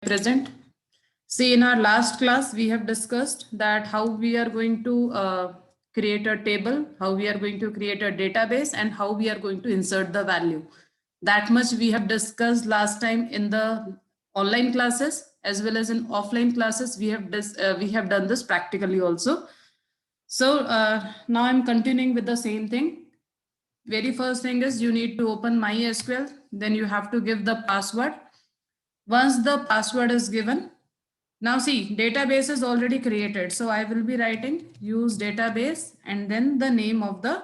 present. See, in our last class, we have discussed that how we are going to create a table, how we are going to create a database, and how we are going to insert the value. That much we have discussed last time in the online classes as well as in offline classes. We have done this practically also. So now I'm continuing with the same thing. Very first thing is you need to open MySQL. Then you have to give the password. Once the password is given, now see, database is already created. So I will be writing use database and then the name of the,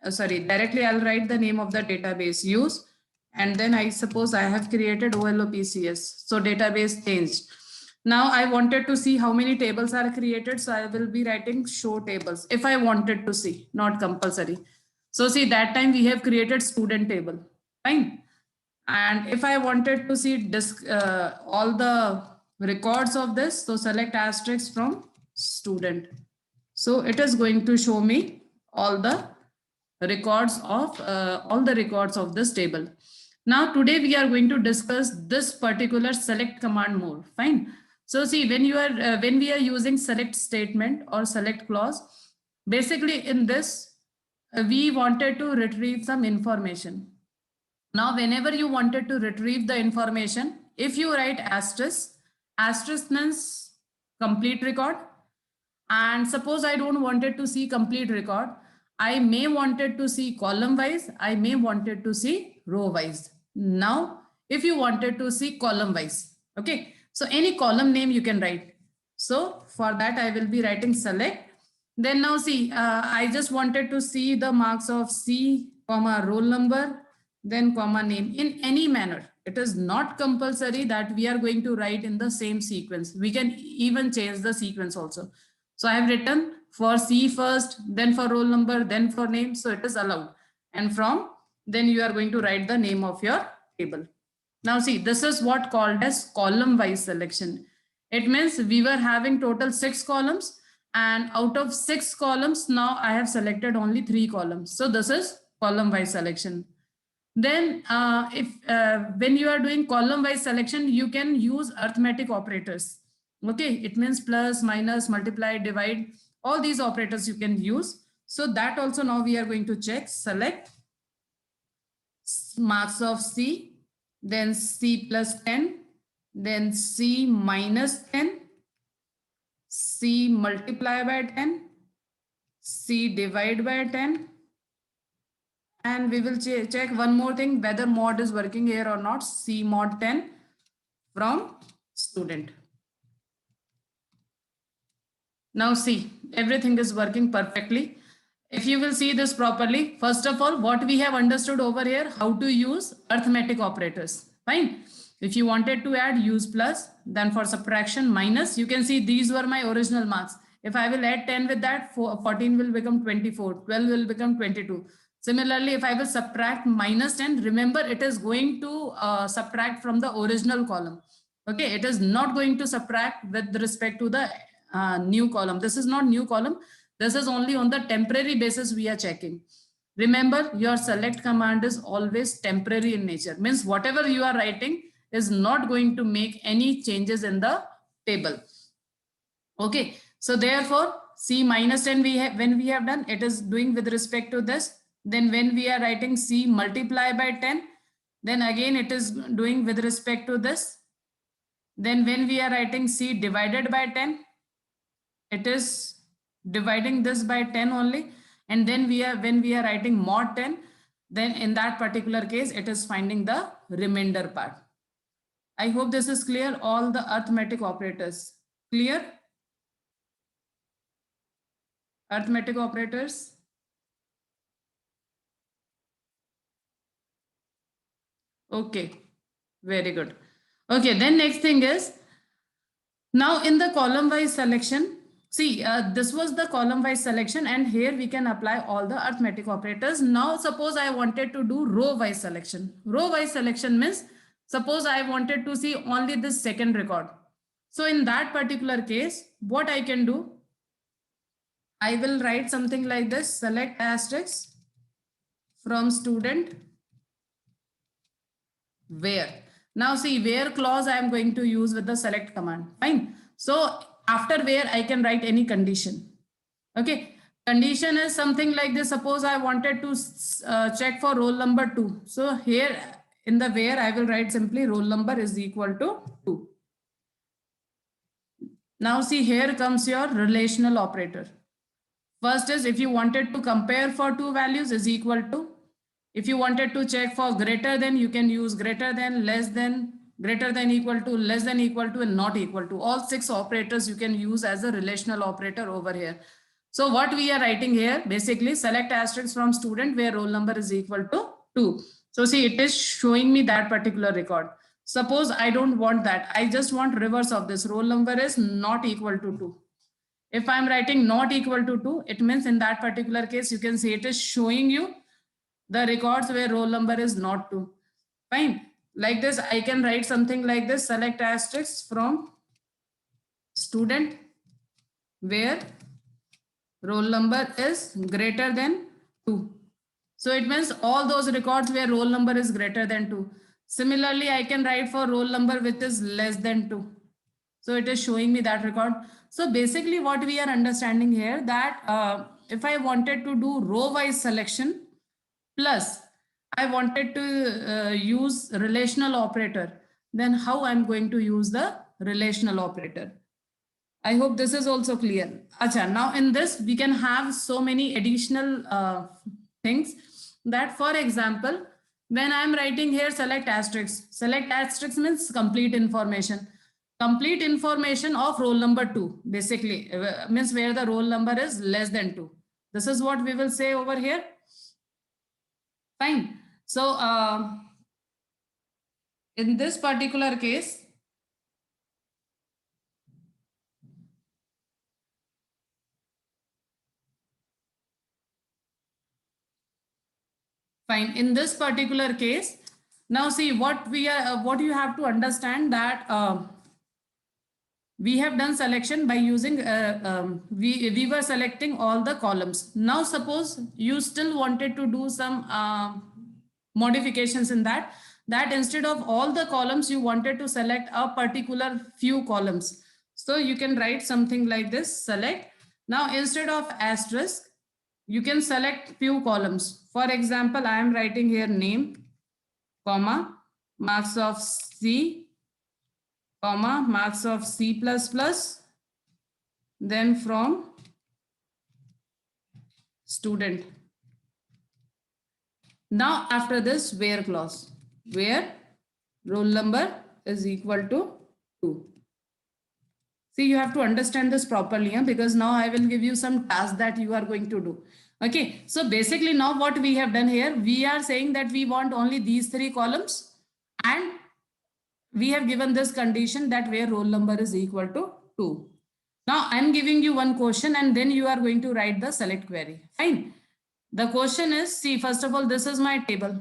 directly I'll write the name of the database use. And then I suppose I have created OLOPCS. So database changed. Now I wanted to see how many tables are created. So I will be writing show tables if I wanted to see, not compulsory. So see, that time we have created student table. Fine. And if I wanted to see all the records of this, so select asterisk from student. So it is going to show me all the records of this table. Now today we are going to discuss this particular select command more. Fine. So see, when we are using select statement or select clause, basically in this we wanted to retrieve some information. Now, whenever you wanted to retrieve the information, if you write asterisk, asterisk means complete record. And suppose I don't wanted to see complete record, I may wanted to see column wise, I may wanted to see row wise. Now, if you wanted to see column wise, okay, so any column name you can write. So for that, I will be writing select. Then now see, I just wanted to see the marks of C, comma, roll number, then comma name in any manner. It is not compulsory that we are going to write in the same sequence. We can even change the sequence also. So I have written for C first, then for roll number, then for name. So it is allowed. And from then you are going to write the name of your table. Now see, this is what called as column wise selection. It means we were having total 6 columns, and out of 6 columns, now I have selected only 3 columns. So this is column wise selection. Then when you are doing column wise selection, you can use arithmetic operators. Okay, it means plus, minus, multiply, divide, all these operators you can use. So that also now we are going to check, select marks of C, then C plus 10, then C minus 10, C multiply by 10, C divide by 10. And we will check one more thing, whether mod is working here or not. C mod 10 from student. Now see, everything is working perfectly. If you will see this properly, first of all, what we have understood over here, how to use arithmetic operators. Fine. If you wanted to add, use plus, then for subtraction, minus. You can see these were my original marks. If I will add 10 with that, 14 will become 24, 12 will become 22. Similarly, if I will subtract minus 10, remember it is going to subtract from the original column. Okay, it is not going to subtract with respect to the new column. This is not new column. This is only on the temporary basis we are checking. Remember, your select command is always temporary in nature. Means whatever you are writing is not going to make any changes in the table. Okay, so therefore, C minus 10 when we have done, it is doing with respect to this. Then when we are writing C multiply by 10, then again it is doing with respect to this. Then when we are writing C divided by 10, it is dividing this by 10 only. And then when we are writing mod 10, then in that particular case, it is finding the remainder part. I hope this is clear, all the arithmetic operators. Clear? Arithmetic operators. Okay, very good. Okay, then next thing is, now in the column wise selection, see, this was the column wise selection, and here we can apply all the arithmetic operators. Now suppose I wanted to do row wise selection. Row wise selection means, suppose I wanted to see only this second record. So in that particular case, what I can do, I will write something like this, select asterisk from student where. Now see, where clause I am going to use with the select command. Fine. So after where I can write any condition. Okay. Condition is something like this. Suppose I wanted to check for roll number 2. So here in the where I will write simply roll number is equal to 2. Now see, here comes your relational operator. First is if you wanted to compare for two values is equal to. If you wanted to check for greater than, you can use greater than, less than, greater than equal to, less than equal to, and not equal to. All 6 operators you can use as a relational operator over here. So what we are writing here, basically select asterisk from student where roll number is equal to 2. So see, it is showing me that particular record. Suppose I don't want that. I just want reverse of this. Roll number is not equal to 2. If I'm writing not equal to 2, it means in that particular case, you can see it is showing you the records where roll number is not 2. Fine. Like this, I can write something like this, select asterisk from student where roll number is greater than 2. So it means all those records where roll number is greater than 2. Similarly, I can write for roll number which is less than 2. So it is showing me that record. So basically what we are understanding here that if I wanted to do row wise selection plus I wanted to use relational operator, then how I'm going to use the relational operator. I hope this is also clear. Acha, now in this we can have so many additional things that, for example, when I'm writing here select asterisk means complete information. Complete information of roll number 2 basically means where the roll number is less than 2. This is what we will say over here. Fine. So in this particular case, fine. In this particular case, now see what we are. What you have to understand that we have done selection by using we were selecting all the columns. Now suppose you still wanted to do some modifications in that instead of all the columns you wanted to select a particular few columns. So you can write something like this, select. Now instead of asterisk you can select few columns. For example, I am writing here name, comma, marks of C, comma, marks of C++, then from student. Now after this where clause, where roll number is equal to 2. See, you have to understand this properly because now I will give you some tasks that you are going to do. Okay, so basically now what we have done here, we are saying that we want only these 3 columns and we have given this condition that where roll number is equal to 2. Now I'm giving you one question and then you are going to write the select query. Fine. The question is, see, first of all, this is my table.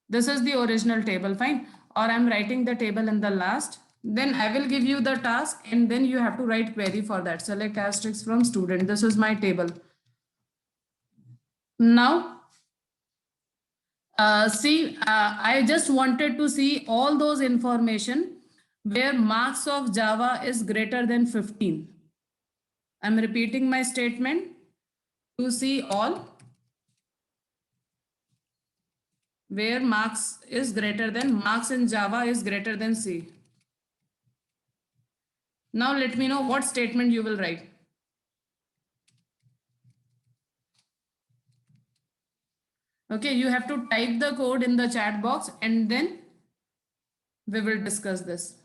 This is the original table. Fine. Or I'm writing the table in the last. Then I will give you the task and then you have to write query for that. Select asterisk from student. This is my table. Now, I just wanted to see all those information where marks of Java is greater than 15. I'm repeating my statement to see all where marks is greater than, marks in Java is greater than C. Now let me know what statement you will write. Okay, you have to type the code in the chat box and then we will discuss this.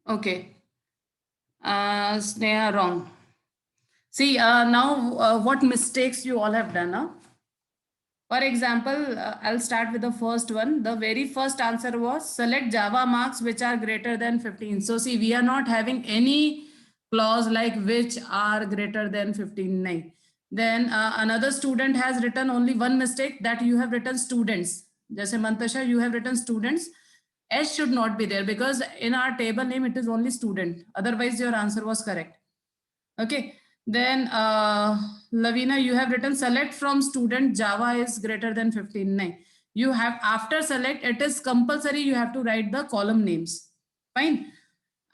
Okay. Sneha, wrong. See, now what mistakes you all have done. Huh? For example, I'll start with the first one. The very first answer was select Java marks which are greater than 15. So see, we are not having any clause like which are greater than 15. No. Then another student has written only one mistake, that you have written students. Jaise Mantasha, you have written students. S should not be there because in our table name it is only student. Otherwise your answer was correct. Okay. Then Lavina, you have written select from student Java is greater than 15. No. you have, after select, it is compulsory you have to write the column names. Fine.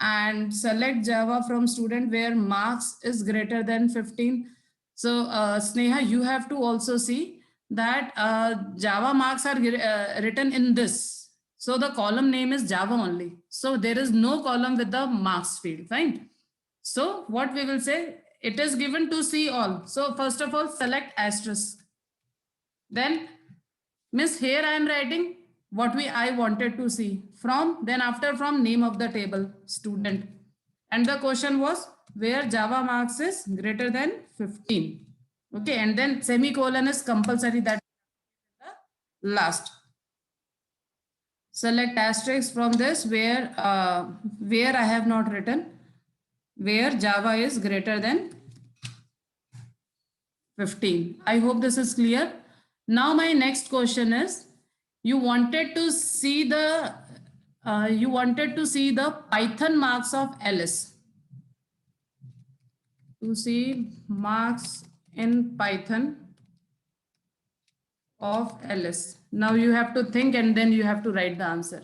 And select Java from student where marks is greater than 15. So Sneha, you have to also see that Java marks are written in this. So the column name is Java only. So there is no column with the marks field. Fine. So what we will say, it is given to see all. So first of all, select asterisk. Then, Miss, here I am writing what I wanted to see from, then after from name of the table, student. And the question was where Java marks is greater than 15. Okay, and then semicolon is compulsory, that last. Select asterisk from this where I have not written, where Java is greater than 15. I hope this is clear. Now my next question is, you wanted to see the Python marks of Alice. To see marks in Python of Alice. Now you have to think and then you have to write the answer.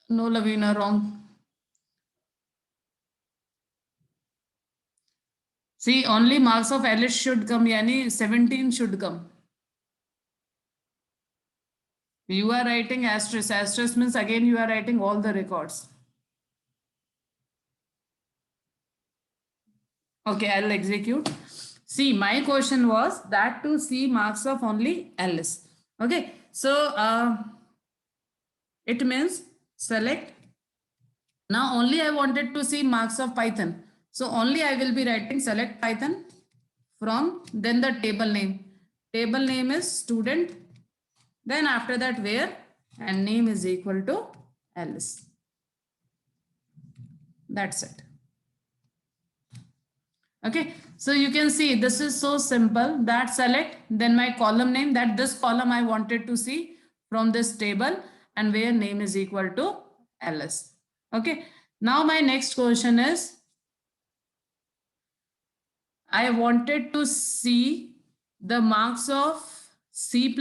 No, Lavina, wrong. See, only marks of Alice should come, yani 17 should come. You are writing asterisk. Asterisk means again you are writing all the records. Okay, I'll execute. See, my question was that to see marks of only Alice. Okay, so it means select. Now only I wanted to see marks of Python. So only I will be writing select Python from, then the table name. Table name is student. Then after that where, and name is equal to Alice. That's it. Okay, so you can see this is so simple, that select, then my column name, that this column I wanted to see from this table, and where name is equal to Alice. Okay, now my next question is, I wanted to see the marks of C++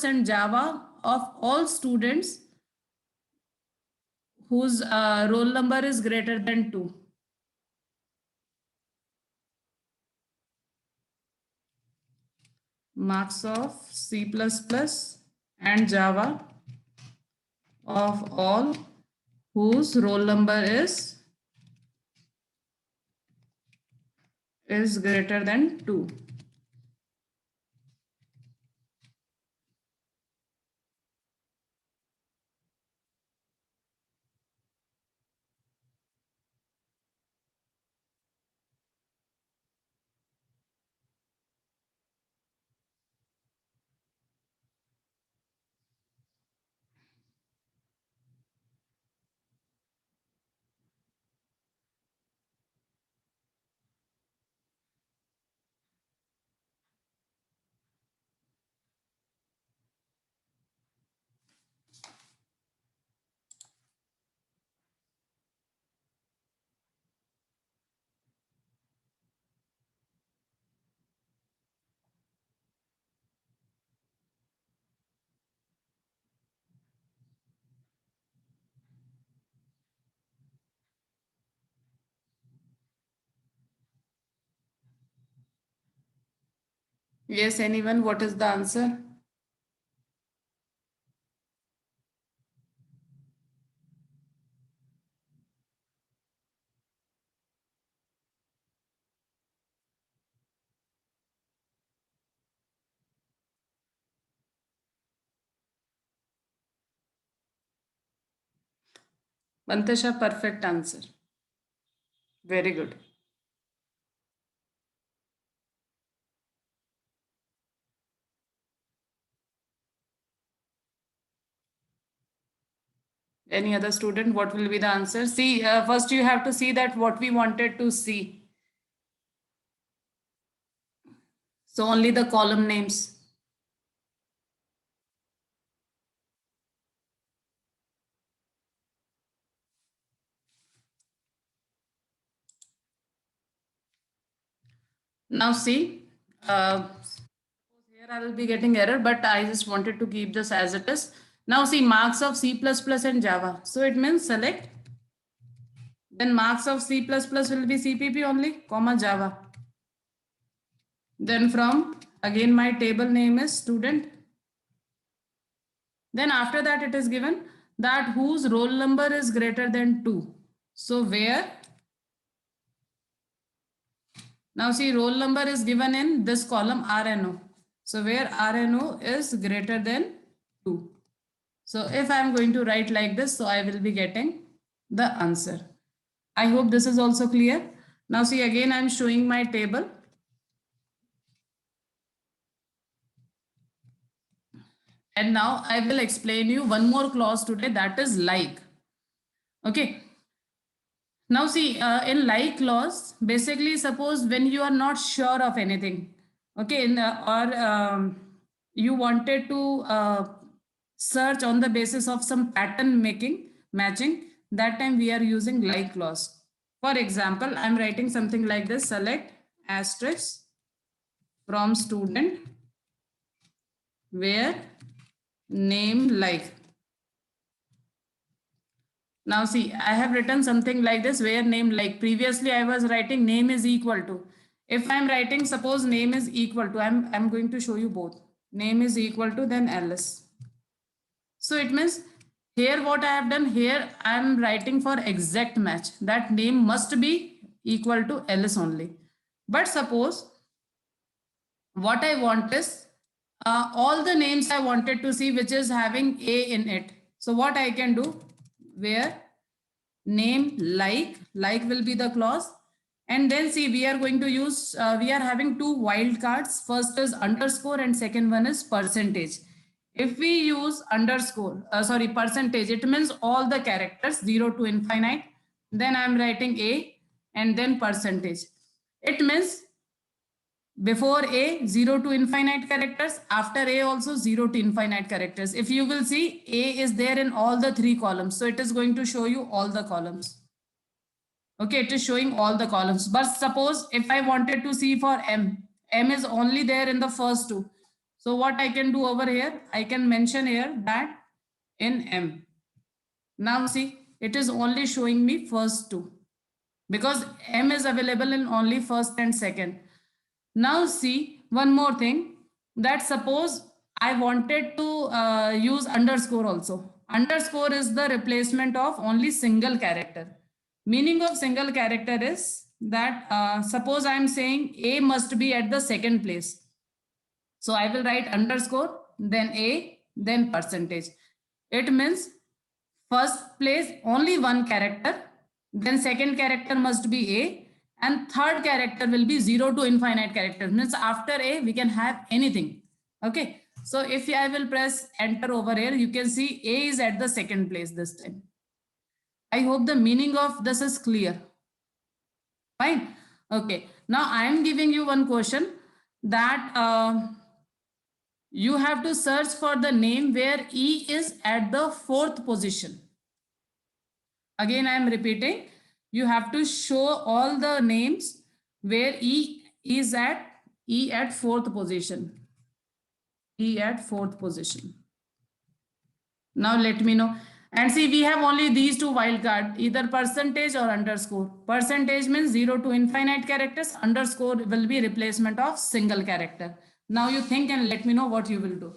and Java of all students whose roll number is greater than 2. Marks of C++ and Java of all whose roll number is greater than 2. Yes, anyone, what is the answer? Bantasha, perfect answer. Very good. Any other student? What will be the answer? See, first you have to see that what we wanted to see. So only the column names. Now see, here I will be getting error, but I just wanted to keep this as it is. Now see, marks of C++ and Java. So it means select. Then marks of C++ will be CPP only, comma Java. Then from, again my table name is student. Then after that it is given that whose roll number is greater than 2. So where, now see roll number is given in this column RNO. So where RNO is greater than 2. So if I am going to write like this, so I will be getting the answer. I hope this is also clear. Now see, again I am showing my table. And now I will explain you one more clause today, that is like. Okay. Now see, in like clause, basically suppose when you are not sure of anything, okay, or you wanted to search on the basis of some pattern matching, that time we are using like clause. For example, I'm writing something like this: select asterisk from student where name like. Now see, I have written something like this where name like. Previously I was writing name is equal to. If I'm writing suppose name is equal to, I'm going to show you both. Name is equal to then ls. So it means here what I have done here, I'm writing for exact match. That name must be equal to ls only. But suppose what I want is all the names I wanted to see which is having a in it. So what I can do, where name like will be the clause, and then see we are going to use we are having two wildcards. First is underscore and second one is percentage. If we use underscore percentage, it means all the characters 0 to infinite. Then I am writing a and then percentage. It means before a 0 to infinite characters, after a also 0 to infinite characters. If you will see, a is there in all the three columns, so it is going to show you all the columns. Okay, it is showing all the columns. But suppose if I wanted to see for m is only there in the first two. So what I can do over here, I can mention here that in m. Now see, it is only showing me first two because m is available in only first and second. Now see one more thing, that suppose I wanted to use underscore also. Underscore is the replacement of only single character. Meaning of single character is that suppose I am saying a must be at the second place. So I will write underscore, then a, then percentage. It means first place only one character, then second character must be a, and third character will be 0 to infinite character. Means after a we can have anything. Okay. So if I will press enter over here, you can see a is at the second place this time. I hope the meaning of this is clear. Fine. Okay. Now I am giving you one question that you have to search for the name where E is at the fourth position. Again, I am repeating. You have to show all the names where E is at fourth position. E at fourth position. Now let me know. And see, we have only these two wildcard, either percentage or underscore. Percentage means 0 to infinite characters. Underscore will be replacement of single character. Now you think and let me know what you will do.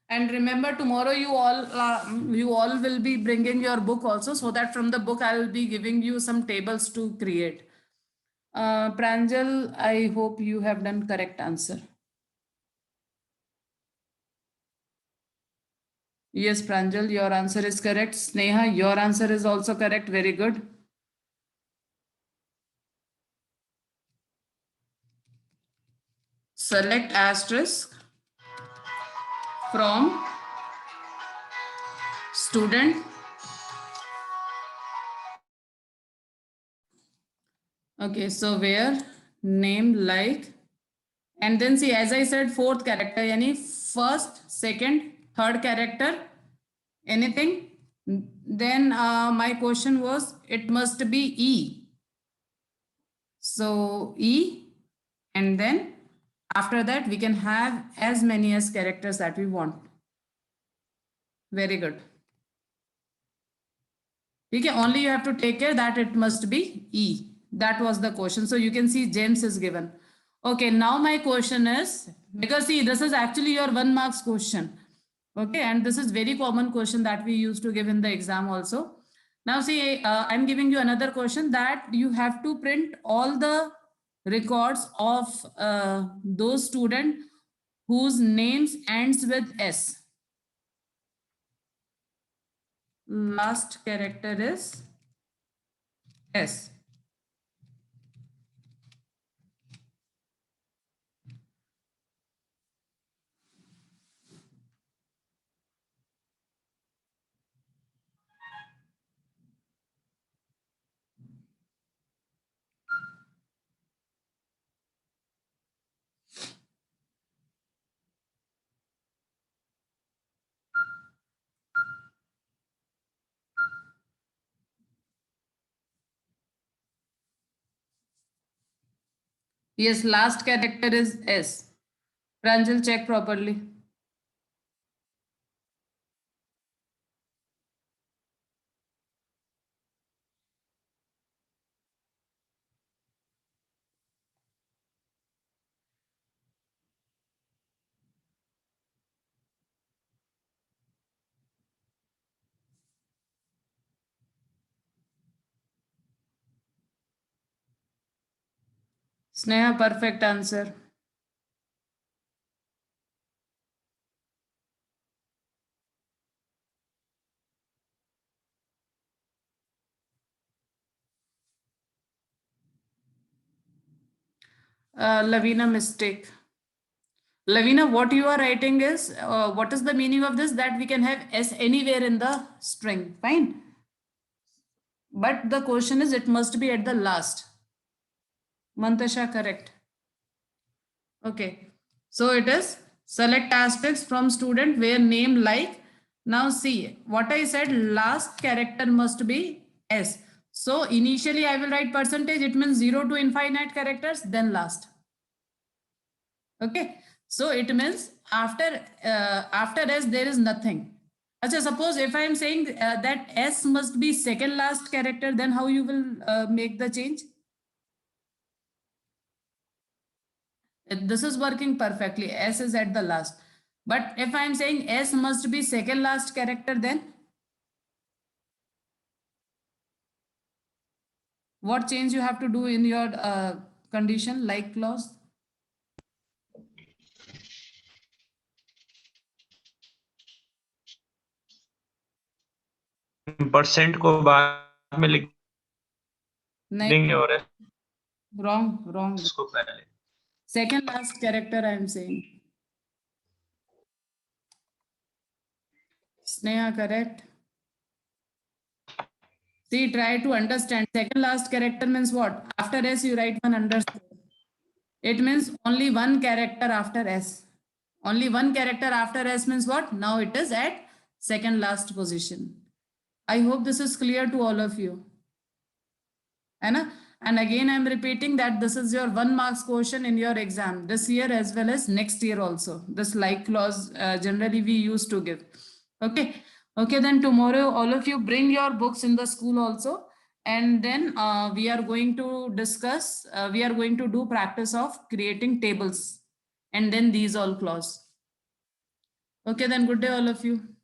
And remember, tomorrow you all will be bringing your book also, so that from the book I will be giving you some tables to create. Pranjal, I hope you have done correct answer. Yes, Pranjal, your answer is correct. Sneha, your answer is also correct. Very good. Select asterisk from student. Okay, so where name like, and then see, as I said, fourth character, yani first, second, third character, anything. Then my question was, it must be E. So E, and then after that we can have as many as characters that we want. Very good. Okay, only you have to take care that it must be E. That was the question. So you can see James is given. Okay, now my question is, because see, this is actually your 1 marks question. Okay, and this is very common question that we used to give in the exam also. Now see, I'm giving you another question that you have to print all the records of those students whose names ends with S. Last character is S. Yes, last character is S. Pranjal, check properly. Sneha, perfect answer. Lavina, mistake. Lavina, what you are writing is, what is the meaning of this? That we can have S anywhere in the string. Fine. But the question is, it must be at the last. Mantasha, correct. Okay. So it is select asterisk from student where name like. Now see, what I said, last character must be S. So initially I will write percentage. It means 0 to infinite characters, then last. Okay. So it means after S there is nothing. Achha, suppose if I am saying that S must be second last character, then how you will make the change? This is working perfectly. S is at the last. But if I am saying S must be second last character, then what change you have to do in your condition like clause? Percent को बाद में लिख देंगे और wrong. इसको पहले. Second last character I am saying. Sneha, correct. See, try to understand. Second last character means what? After S, you write one underscore. It means only one character after S. Only one character after S means what? Now it is at second last position. I hope this is clear to all of you. Anna? And again, I'm repeating that this is your 1 marks question in your exam this year as well as next year also. This like clause generally we used to give. Okay. Okay, then tomorrow all of you bring your books in the school also. And then we are going to discuss, we are going to do practice of creating tables. And then these all clause. Okay, then good day all of you.